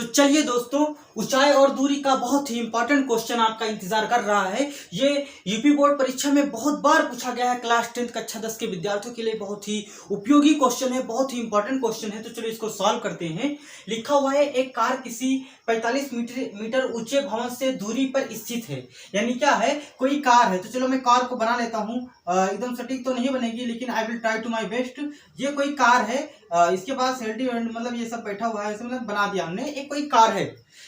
तो चलिए दोस्तों, ऊंचाई और दूरी का बहुत ही इंपॉर्टेंट क्वेश्चन आपका इंतजार कर रहा है। ये यूपी बोर्ड परीक्षा में बहुत बार पूछा गया है। क्लास 10 कक्षा 10 के विद्यार्थियों के लिए बहुत ही उपयोगी क्वेश्चन है, बहुत ही इंपॉर्टेंट क्वेश्चन है। तो चलिए इसको सॉल्व करते हैं। लिखा हुआ है, एक कार किसी 45 मीटर ऊंचे भवन से दूरी पर स्थित है। यानी क्या है, कोई कार है। तो चलो मैं कार को बना लेता हूँ। एकदम सटीक तो नहीं बनेगी, लेकिन I will try to my best. ये कोई कार है, इसके पास हेल्डी मतलब ये सब बैठा हुआ है, मतलब बना दिया हमने। एक कोई कार है,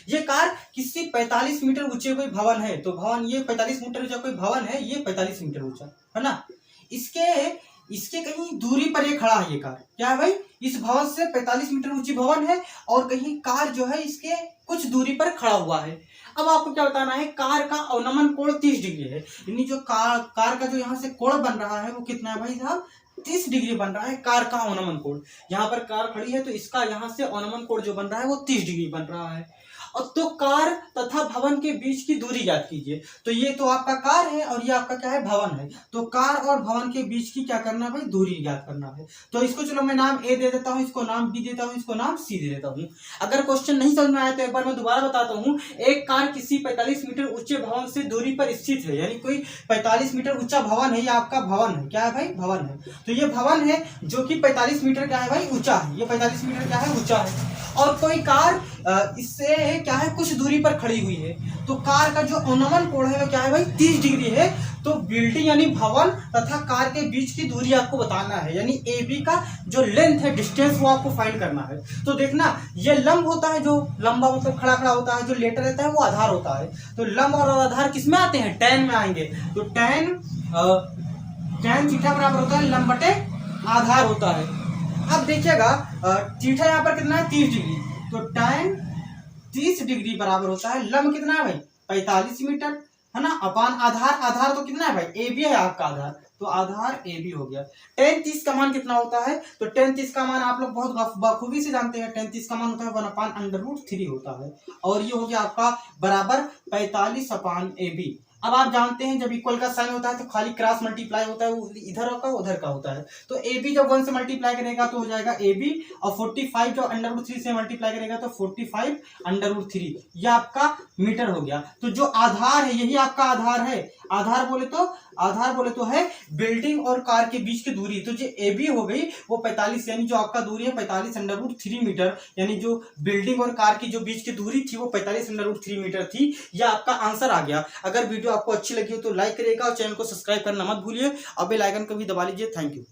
ये कार किसी 45 मीटर ऊंचे कोई भवन है। तो भवन, ये 45 मीटर ऊंचा कोई भवन है, ये 45 मीटर ऊंचा है ना। इसके कहीं दूरी पर ये खड़ा है। ये कार क्या है भाई, इस भवन से 45 मीटर ऊंची भवन है और कहीं कार जो है इसके कुछ दूरी पर खड़ा हुआ है। अब आपको क्या बताना है, कार का अवनमन कोण 30 डिग्री है। यानी जो कार का जो यहाँ से कोण बन रहा है वो कितना है भाई साहब, 30 डिग्री बन रहा है कार का अवनमन कोण। यहाँ पर कार खड़ी है तो इसका यहाँ से अवनमन कोण जो बन रहा है वो 30 डिग्री बन रहा है। और तो कार तथा भवन के बीच की दूरी ज्ञात कीजिए। तो ये तो आपका कार है और ये आपका क्या है, भवन है। तो कार और भवन के बीच की क्या करना है भाई, दूरी ज्ञात करना है। तो इसको चलो मैं नाम ए दे देता हूँ, इसको नाम बी देता हूँ, इसको नाम सी दे देता हूँ। अगर क्वेश्चन नहीं समझ में आया तो एक बार मैं दोबारा बताता हूँ। एक कार किसी 45 मीटर ऊंचे भवन से दूरी पर स्थित है। यानी कोई 45 मीटर ऊंचा भवन है, ये आपका भवन है। क्या है भाई, भवन है। तो ये भवन है जो कि 45 मीटर क्या है भाई, ऊंचा है। ये 45 मीटर क्या है, ऊंचा है। और कोई कार इससे क्या है, कुछ दूरी पर खड़ी हुई है। तो कार का जो अवनमन कोण है वो क्या है भाई, 30 डिग्री है। तो बिल्डिंग यानी भवन तथा कार के बीच की दूरी आपको बताना है। यानी ए बी का जो लेंथ है, डिस्टेंस, वो आपको फाइंड करना है। तो देखना, ये लंब होता है, जो लंबा मतलब खड़ा खड़ा होता है, जो लेटर रहता है वो आधार होता है। तो लंब और आधार किस में आते हैं, tan में आएंगे। तो tan थीटा बराबर होता है लंब बटे आधार होता है। अब देखिएगा, थीटा यहाँ पर कितना है, 30 डिग्री। तो tan 30 डिग्री बराबर होता है लंब कितना है भाई, 45 मीटर है ना, अपान आधार तो कितना है भाई, ए बी है आपका आधार। तो आधार ए बी हो गया। tan 30 का मान कितना होता है, तो tan 30 का मान आप लोग बहुत बखूबी से जानते हैं। tan 30 का मान होता है 1/√3 होता है। और ये हो गया आपका बराबर 45/AB। अब आप जानते हैं जब इक्वल का साइन होता है तो खाली क्रॉस मल्टीप्लाई होता है, वो इधर का उधर का होता है। तो ए बी जब 1 से मल्टीप्लाई करेगा तो हो जाएगा ए बी, और 45 जब √3 से मल्टीप्लाई करेगा तो 45/√3। यह आपका मीटर हो गया। तो जो आधार है यही आपका आधार है। आधार बोले तो है बिल्डिंग और कार के बीच की दूरी। तो जो ए बी हो गई वो 45, यानी जो आपका दूरी है 45/√3 मीटर। यानी जो बिल्डिंग और कार की जो बीच की दूरी थी वो 45/√3 मीटर थी। यह आपका आंसर आ गया। अगर वीडियो आपको अच्छी लगी हो तो लाइक करिएगा और चैनल को सब्सक्राइब करना मत भूलिए और बेल आइकन को भी दबा लीजिए। Thank you.